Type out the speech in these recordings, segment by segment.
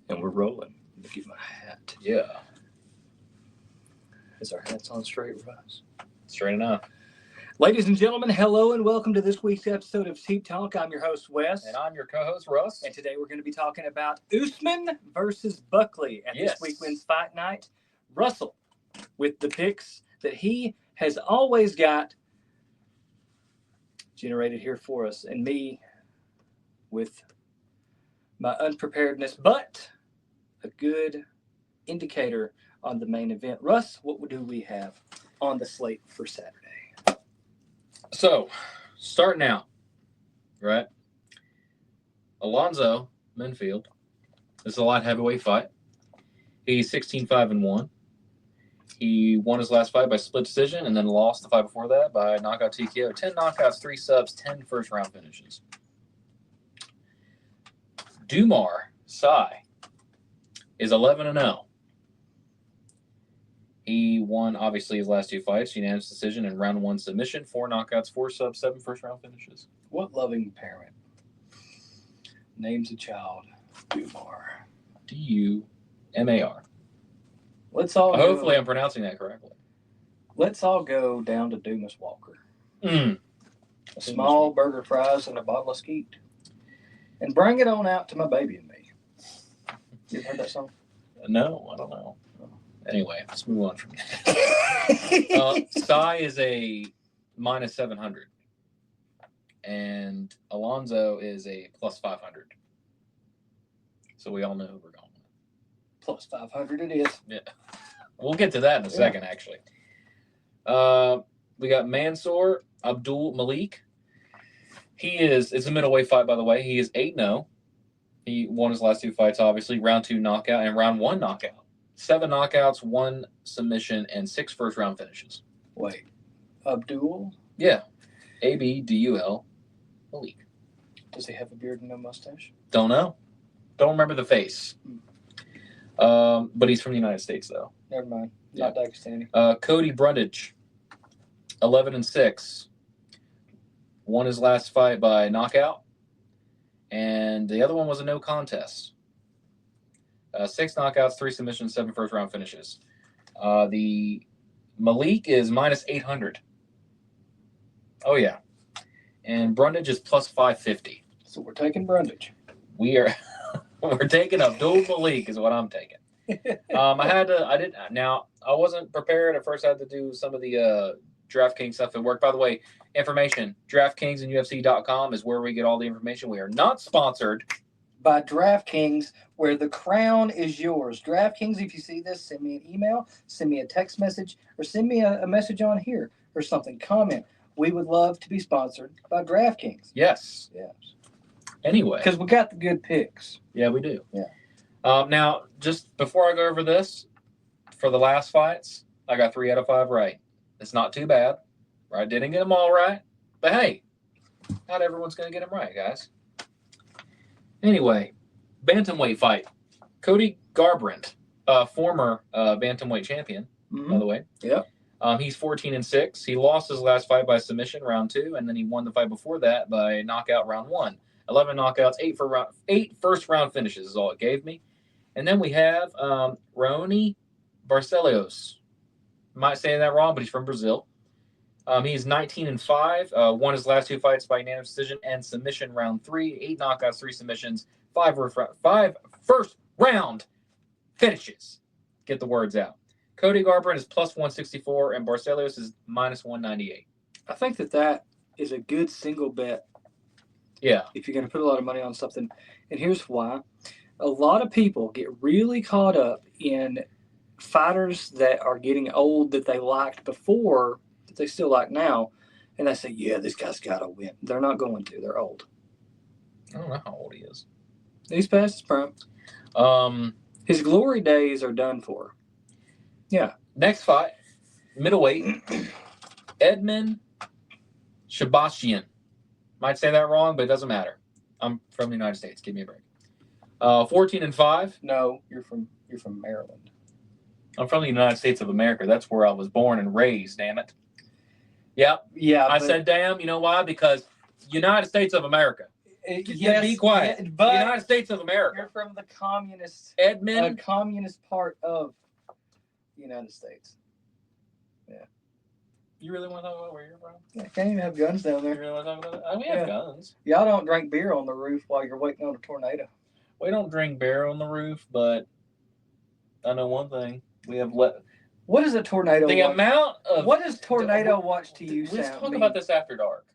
And we're rolling. Let me get my hat. Yeah. Is our hats on straight, Russ? Straight enough. Ladies and gentlemen, hello and welcome to this week's episode of Teep Talk. I'm your host, Wes. And I'm your co-host, Russ. And today we're going to be talking about Usman versus Buckley at this week's Fight Night. Russell, with the picks that he has always got generated here for us, and me with my unpreparedness, but a good indicator on the main event. Russ, what do we have on the slate for Saturday? So, starting out, right? Alonzo Menfield. This is a light heavyweight fight. He's 16-5-1. He won his last fight by split decision and then lost the fight before that by knockout TKO. 10 knockouts, 3 subs, 10 first-round finishes. Dumar Sai is 11-0. He won, obviously, his last 2 fights, unanimous decision and round 1 submission, 4 knockouts, 4 subs, 7 first-round finishes. What loving parent names a child Dumar? D-U-M-A-R. Let's all Hopefully I'm pronouncing that correctly. Let's all go down to Dumas Walker. A small burger, fries, and a bottle of skeet. And bring it on out to my baby and me. You heard that song? No, I don't know. Anyway, let's move on from that. Sai is a minus 700. And Alonzo is a plus 500. So we all know who we're going with. Plus 500 it is. Yeah. We'll get to that in a second, actually. We got Mansour Abdul Malik. It's a middleweight fight, by the way. He is 8-0. He won his last 2 fights, obviously. Round 2 knockout and round 1 knockout. 7 knockouts, 1 submission, and 6 first-round finishes. Wait. Abdul? Yeah. A-B-D-U-L Malik. Does he have a beard and no mustache? Don't know. Don't remember the face. But he's from the United States, though. Never mind. Not Pakistani. Cody Brundage, 11-6. Won his last fight by knockout. And the other one was a no contest. 6 knockouts, 3 submissions, 7 first-round finishes. The Malik is minus 800. Oh, yeah. And Brundage is plus 550. So we're taking Brundage. We're taking Abdul Malik is what I'm taking. I wasn't prepared. At first I had to do some of the DraftKings stuff at work. By the way, information, DraftKings and UFC.com is where we get all the information. We are not sponsored by DraftKings, where the crown is yours. DraftKings, if you see this, send me an email, send me a text message, or send me a message on here or something. Comment. We would love to be sponsored by DraftKings. Yes. Anyway. Because we got the good picks. Yeah, we do. Yeah. Now, just before I go over this, for the last fights, I got 3 out of 5 right. It's not too bad. Right? Didn't get them all right. But hey, not everyone's going to get them right, guys. Anyway, bantamweight fight. Cody Garbrandt, former bantamweight champion, by the way. Yep. He's 14-6. He lost his last fight by submission, round 2, and then he won the fight before that by knockout, round 1. 11 knockouts, 8 first-round finishes is all it gave me. And then we have Raoni Barcelos. Might say that wrong, but he's from Brazil. He's 19-5. Won his last 2 fights by unanimous decision and submission, round 3. 8 knockouts, 3 submissions, 5 first-round finishes. Get the words out. Cody Garbrandt is plus 164, and Barcelos is minus 198. I think that is a good single bet. Yeah. If you're going to put a lot of money on something. And here's why. A lot of people get really caught up in fighters that are getting old that they liked before, that they still like now, and they say, yeah, this guy's got to win. They're not going to. They're old. I don't know how old he is. He's past his prime. His glory days are done for. Yeah. Next fight, middleweight, Edmund Shabashian. Might say that wrong, but it doesn't matter. I'm from the United States. Give me a break. 14-5. No, you're from Maryland. I'm from the United States of America. That's where I was born and raised, damn it. Yep. Yeah. I said damn. You know why? Because United States of America. Yes, be quiet. yeah, The but United States of America. you're from the communist part of the United States. Yeah. You really want to talk about where you're from? Yeah, can't even have guns down You there. really want to talk about that? We have guns. Y'all don't drink beer on the roof while you're waiting on a tornado. We don't drink beer on the roof, but I know one thing. We have What is a tornado? What does tornado watch to you Let's sound talk mean? about this after dark.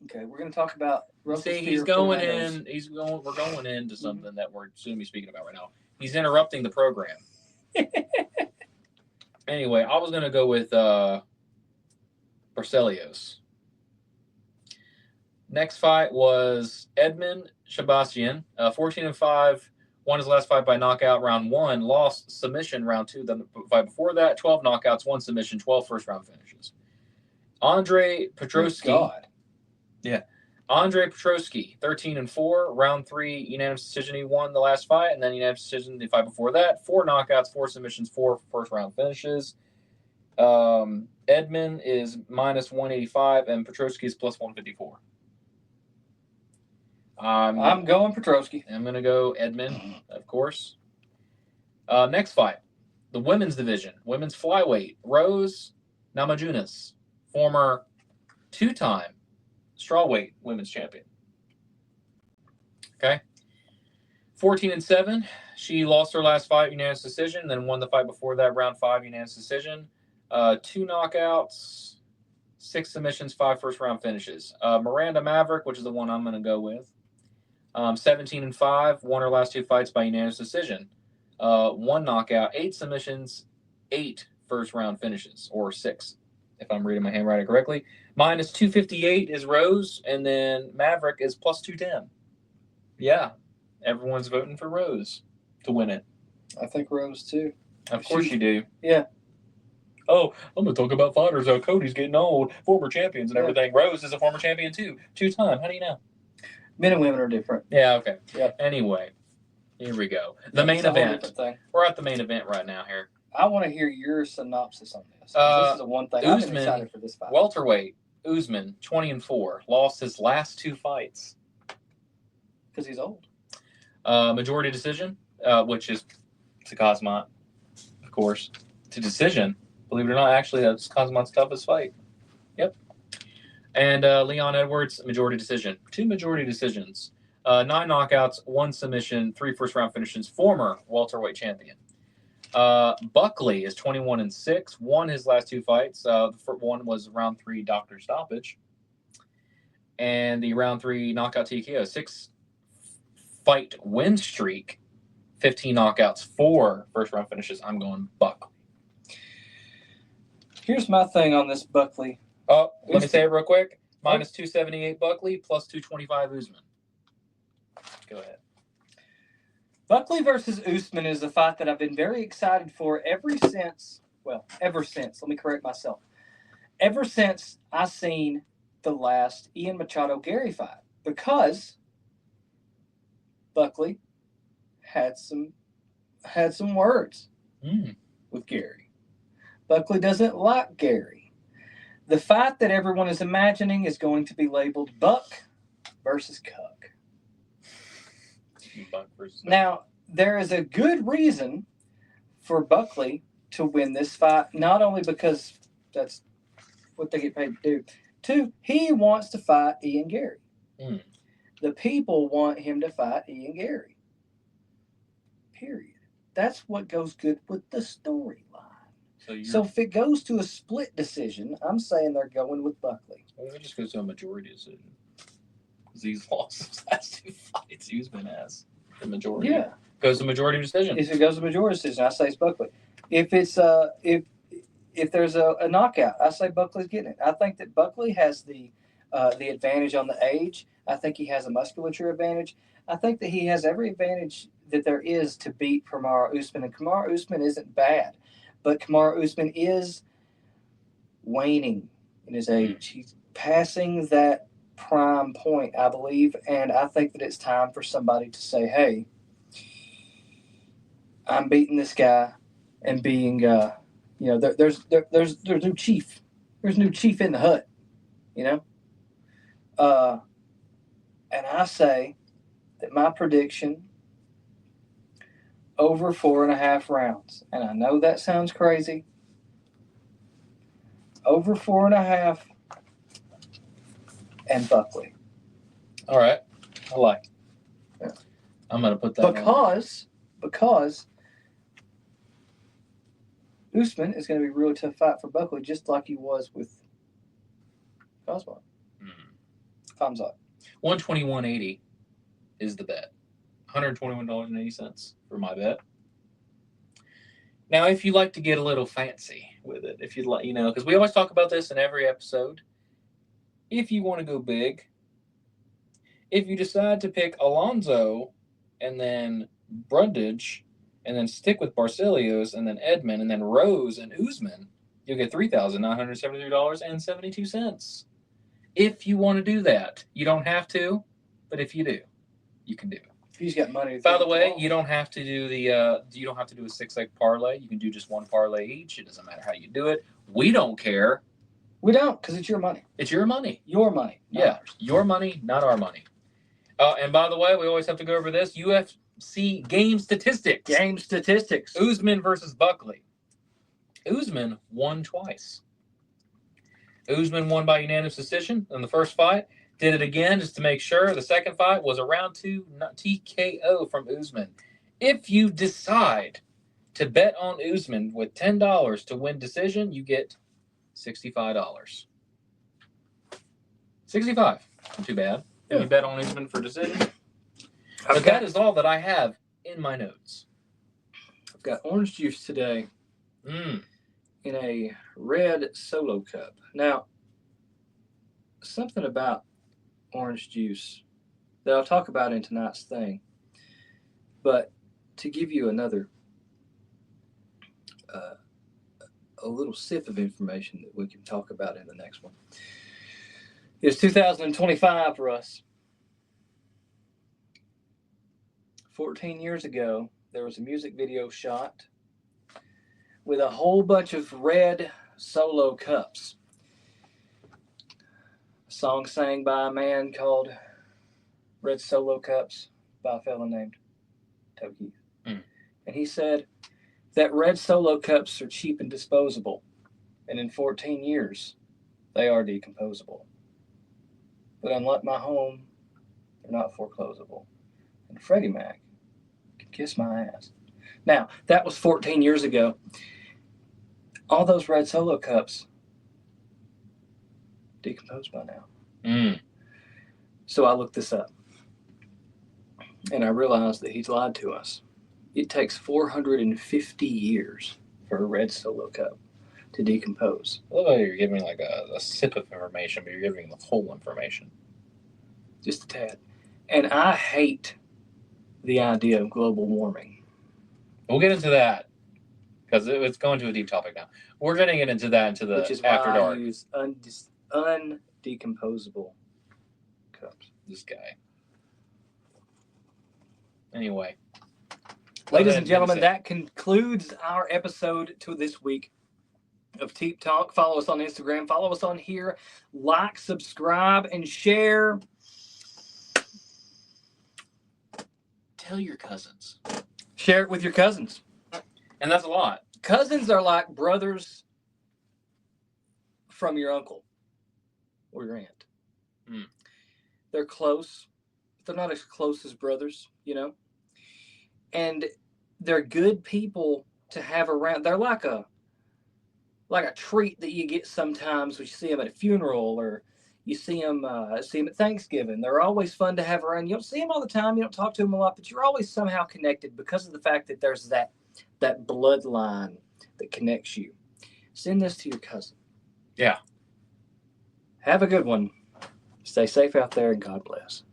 Okay, we're going to talk about Russell's See, fear of tornadoes. We're going into something that we're soon to be speaking about right now. He's interrupting the program. Anyway, I was going to go with Barcelios. Next fight was Edmund Shabazian, 14-5. Won his last fight by knockout round 1. Lost submission round 2. Then the fight before that, 12 knockouts, 1 submission, 12 first-round finishes. Andre Petrosky. God. Yeah. Andre Petrosky, 13-4. Round 3, unanimous decision. He won the last fight, and then unanimous decision the fight before that. 4 knockouts, 4 submissions, 4 first-round finishes. Edmund is minus 185, and Petrosky is plus 154. I'm going Petrosky. I'm going to go Edmund, of course. Next fight, the women's division, women's flyweight, Rose Namajunas, former 2-time strawweight women's champion. Okay. 14-7. She lost her last fight, unanimous decision, then won the fight before that, round 5, unanimous decision. 2 knockouts, 6 submissions, 5 first-round finishes. Miranda Maverick, which is the one I'm going to go with, 17-5, won her last 2 fights by unanimous decision. 1 knockout, 8 submissions, 8 first-round finishes, or 6, if I'm reading my handwriting correctly. Minus 258 is Rose, and then Maverick is plus 210. Yeah, everyone's voting for Rose to win it. I think Rose, too. Of course you do. Yeah. Oh, I'm going to talk about fighters. Cody's getting old, former champions and everything. Rose is a former champion, too. 2-time. How do you know? Men and women are different. Yeah, okay. Yeah. Anyway, here we go. The main event. We're at the main event right now here. I want to hear your synopsis on this. This is the one thing. Usman, I'm excited for this fight. Welterweight, Usman, 20-4. Lost his last 2 fights. Because he's old. Majority decision, which is to Kazmat, of course. To decision. Believe it or not, actually, that's Kazmat's toughest fight. Yep. And Leon Edwards, majority decision. 2 majority decisions. 9 knockouts, 1 submission, 3 first-round finishes. Former welterweight champion. Buckley is 21-6. Won his last 2 fights. The first one was round 3 doctor stoppage. And the round 3 knockout TKO. 6-fight win streak. 15 knockouts, 4 first-round finishes. I'm going Buckley. Here's my thing on this Buckley. Oh, let me say it real quick. Minus 278 Buckley, plus 225 Usman. Go ahead. Buckley versus Usman is a fight that I've been very excited for ever since, let me correct myself. Ever since I seen the last Ian Machado-Gary fight. Because Buckley had some words with Gary. Buckley doesn't like Gary. The fight that everyone is imagining is going to be labeled Buck versus Cuck. Buck versus now, there is a good reason for Buckley to win this fight, not only because that's what they get paid to do. 2, he wants to fight Ian Gary. The people want him to fight Ian Gary. Period. That's what goes good with the storyline. So if it goes to a split decision, I'm saying they're going with Buckley. Well, it just goes to a majority decision. Because he's lost his last 2 fights. Usman has the majority. Yeah. Goes to majority decision. If it goes to majority decision, I say it's Buckley. If it's if there's a knockout, I say Buckley's getting it. I think that Buckley has the advantage on the age. I think he has a musculature advantage. I think that he has every advantage that there is to beat Kamaru Usman. And Kamaru Usman isn't bad. But Kamaru Usman is waning in his age. He's passing that prime point, I believe, and I think that it's time for somebody to say, hey, I'm beating this guy and being, there's new chief. There's new chief in the hut, And I say that my prediction over 4.5 rounds. And I know that sounds crazy. Over 4.5 and Buckley. All right. I like it. Yeah. I'm going to put that because Usman is going to be a real tough fight for Buckley, just like he was with Usman. Thumbs up. 121.80 is the bet. $121.80 for my bet. Now, if you like to get a little fancy with it, if you'd like, because we always talk about this in every episode. If you want to go big, if you decide to pick Alonzo and then Brundage and then stick with Barcelios and then Edmond and then Rose and Usman, you'll get $3,973.72. If you want to do that, you don't have to, but if you do, you can do it. He's got money. By the way, you don't have to do a 6-leg parlay. You can do just one parlay each. It doesn't matter how you do it. We don't care. We don't, because it's your money. It's your money. Your money. Yeah, ours. Your money, not our money. And by the way, we always have to go over this. UFC game statistics. Game statistics. Usman versus Buckley. Usman won twice. Usman won by unanimous decision in the first fight. Did it again just to make sure. The second fight was a round 2 TKO from Usman. If you decide to bet on Usman with $10 to win decision, you get $65. 65. Not too bad. Yeah. You bet on Usman for decision. But that is all that I have in my notes. I've got orange juice today in a red Solo cup. Now, something about orange juice that I'll talk about in tonight's thing, but to give you another a little sip of information that we can talk about in the next one. It's 2025 for us. 14 years ago, there was a music video shot with a whole bunch of red Solo cups. A song sang by a man called Red Solo Cups by a fellow named Toki. And he said that red Solo cups are cheap and disposable. And in 14 years, they are decomposable. But unlike my home, they're not foreclosable. And Freddie Mac can kiss my ass. Now, that was 14 years ago. All those red Solo cups decomposed by now. So I looked this up. And I realized that he's lied to us. It takes 450 years for a red Solo cup to decompose. I love how you're giving like a sip of information, but you're giving the whole information. Just a tad. And I hate the idea of global warming. We'll get into that because it's going to a deep topic now. We're going to get into that into the Which is after why dark. I use undecomposable cups. This guy. Anyway. Ladies and gentlemen, that concludes our episode to this week of Teep Talk. Follow us on Instagram. Follow us on here. Like, subscribe, and share. Tell your cousins. Share it with your cousins. And that's a lot. Cousins are like brothers from your uncle or your aunt. They're close, but they're not as close as brothers, And they're good people to have around. They're like a treat that you get sometimes when you see them at a funeral or you see them at Thanksgiving. They're always fun to have around. You don't see them all the time. You don't talk to them a lot, but you're always somehow connected because of the fact that there's that bloodline that connects you. Send this to your cousin. Yeah. Have a good one. Stay safe out there and God bless.